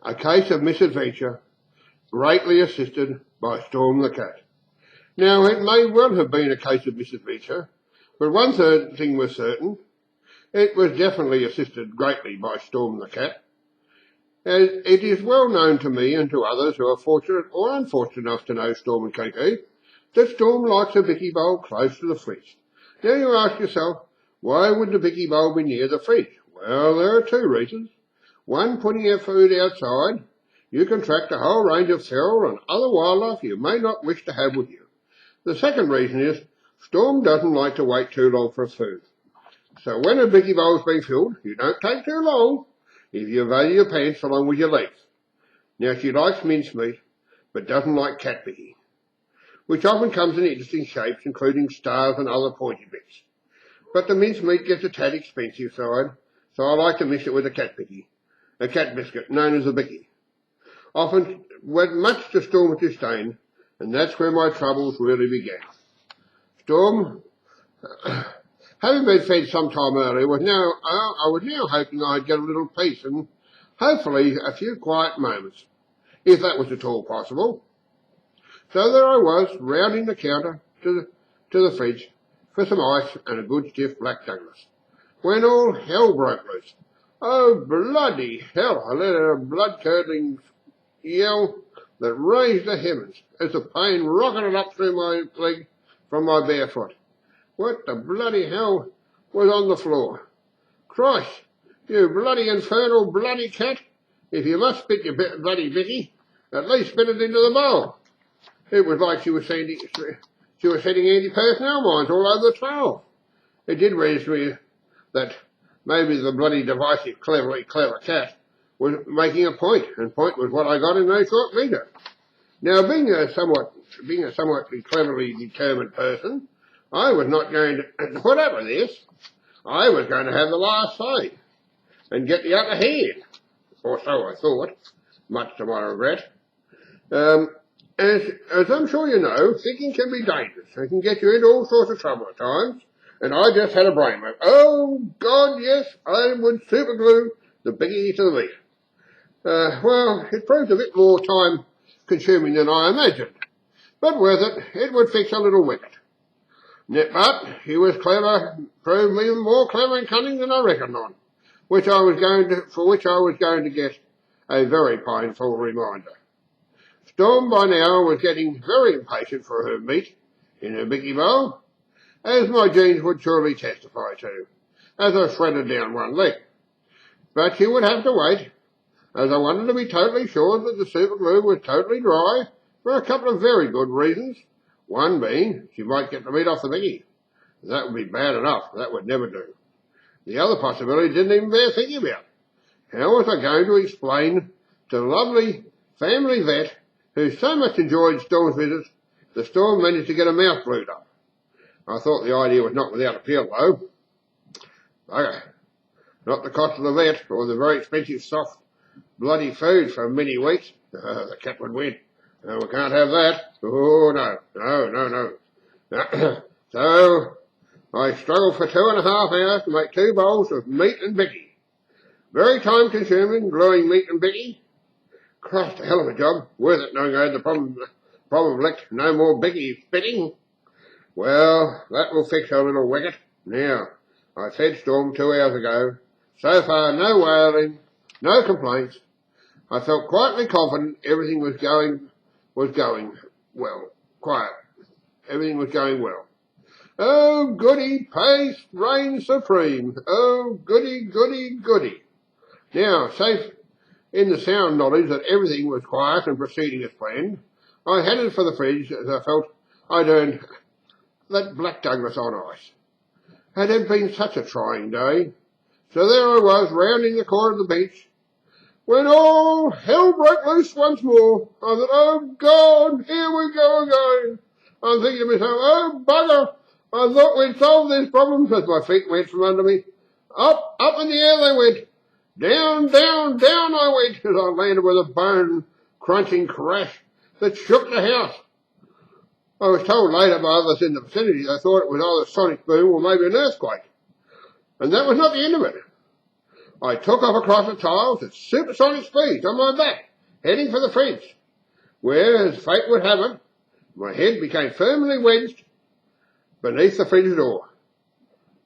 A Case of Misadventure, greatly assisted by Storm the Cat. Now, it may well have been a case of misadventure, but one thing was certain. It was definitely assisted greatly by Storm the Cat. As it is well known to me and to others who are fortunate or unfortunate enough to know Storm and Kiki, that Storm likes a Vicky bowl close to the fridge. Now you ask yourself, why would the Vicky bowl be near the fridge? Well, there are two reasons. One, putting your food outside, you can attract a whole range of feral and other wildlife you may not wish to have with you. The second reason is, Storm doesn't like to wait too long for food. So when a Vicky bowl's been filled, you don't take too long if you value your pants along with your legs. Now she likes mincemeat, but doesn't like cat Vicky, which often comes in interesting shapes, including stars and other pointy bits. But the mincemeat gets a tad expensive side, so I like to mix it with a cat Vicky, a cat biscuit known as a Vicky. Often went much to Storm's disdain, and that's where my troubles really began. Storm, having been fed some time earlier, I was now hoping I'd get a little peace and hopefully a few quiet moments, if that was at all possible. So there I was, rounding the counter to the fridge for some ice and a good stiff black Douglas, when all hell broke loose. Oh, bloody hell! I let out a blood-curdling yell that raised the heavens as the pain rocketed up through my leg from my bare foot. What the bloody hell was on the floor? Christ, you bloody infernal bloody cat! If you must spit your bloody Vicky, at least spit it into the bowl. It was like she was setting anti-personnel mines all over the towel. It did register me that maybe the bloody divisive, clever cat was making a point, and point was what I got in no short metre. Now, being a somewhat cleverly determined person, I was not going to put up with this. I was going to have the last say and get the upper hand, or so I thought, much to my regret. As I'm sure you know, thinking can be dangerous. It can get you into all sorts of trouble at times. And I just had a brainwave. Oh, God, yes, I would superglue the biggie to the meat. Well, it proved a bit more time-consuming than I imagined. But worth it. It would fix a little wicket. But he was clever, proved even more clever and cunning than I reckoned on, for which I was going to get a very painful reminder. Storm by now was getting very impatient for her meat in her Vicky bowl, as my genes would surely testify to, as I shredded down one leg. But she would have to wait, as I wanted to be totally sure that the superglue was totally dry for a couple of very good reasons. One being, she might get the meat off the Vicky. That would be bad enough. That would never do. The other possibility didn't even bear thinking about. How was I going to explain to the lovely family vet, who so much enjoyed Storm's visits, the Storm managed to get her mouth glued up? I thought the idea was not without appeal, though. Bugger. Not the cost of the vet, or the very expensive soft, bloody food for many weeks. The cat would win. No, we can't have that. Oh, no. So, I struggled for 2.5 hours to make 2 bowls of meat and Vicky. Very time-consuming, gluing meat and Vicky. Christ, a hell of a job. Worth it, knowing I had the problem licked. No more Vicky spitting. Well, that will fix her little wicket. Now, I fed Storm 2 hours ago. So far, no wailing, no complaints. I felt quietly confident everything was going well. Quiet. Everything was going well. Oh, goody, pace reigns supreme. Oh, goody, goody, goody. Now, safe in the sound knowledge that everything was quiet and proceeding as planned, I headed for the fridge as I felt I'd earned that black Douglas on ice. It had been such a trying day. So there I was, rounding the corner of the beach, when all hell broke loose once more. I thought, oh, God, here we go again. I'm thinking to myself, oh, bugger, I thought we'd solve this problem, as my feet went from under me. Up in the air they went. Down I went, as I landed with a bone-crunching crash that shook the house. I was told later by others in the vicinity they thought it was either a sonic boom or maybe an earthquake. And that was not the end of it. I took off across the tiles at supersonic speed on my back, heading for the fence, where, as fate would have it, my head became firmly wedged beneath the fridge door.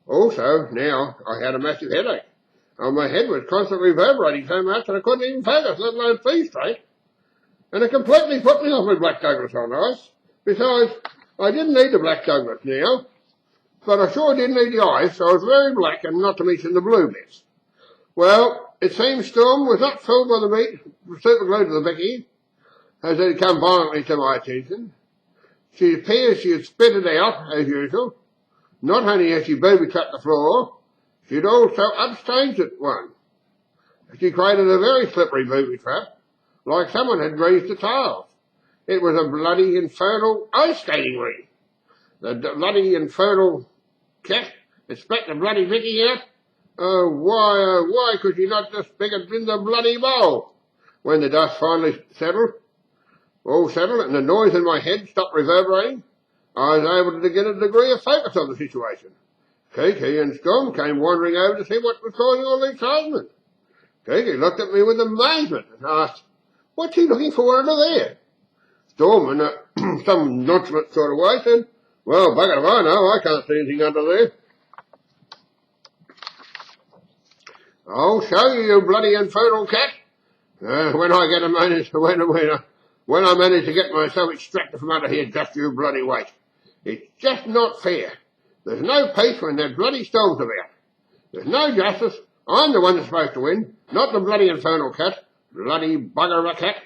Also, now I had a massive headache, and my head was constantly reverberating so much that I couldn't even focus, let alone see straight. And it completely put me off with Black Douglas on ice. Besides, I didn't need the Black Douglas now, but I sure did need the ice, so I was very black, and not to mention the blue bits. Well, it seems Storm was not filled by the meat Superglue to the Becky, as it had come violently to my attention. She appears she had spit it out, as usual. Not only had she booby-trapped the floor, she had also upstaged it one. She created a very slippery booby-trap, like someone had greased the tiles. It was a bloody infernal ice skating ring. The bloody infernal cat had spat the bloody Vicky out. Oh, why could she not just stick it in the bloody bowl? When the dust finally settled, and the noise in my head stopped reverberating, I was able to get a degree of focus on the situation. Kiki and Storm came wandering over to see what was causing all the excitement. Kiki looked at me with amazement and asked, "What's he looking for under there?" Storm, in some nonchalant sort of way, said, "Well, bugger if I know, I can't see anything under there." "I'll show you, you bloody infernal cat. When I manage to get myself extracted from under here, just you bloody wait. It's just not fair. There's no peace when that bloody Storm's about. There's no justice. I'm the one that's supposed to win, not the bloody infernal cat. Bloody bugger of a cat."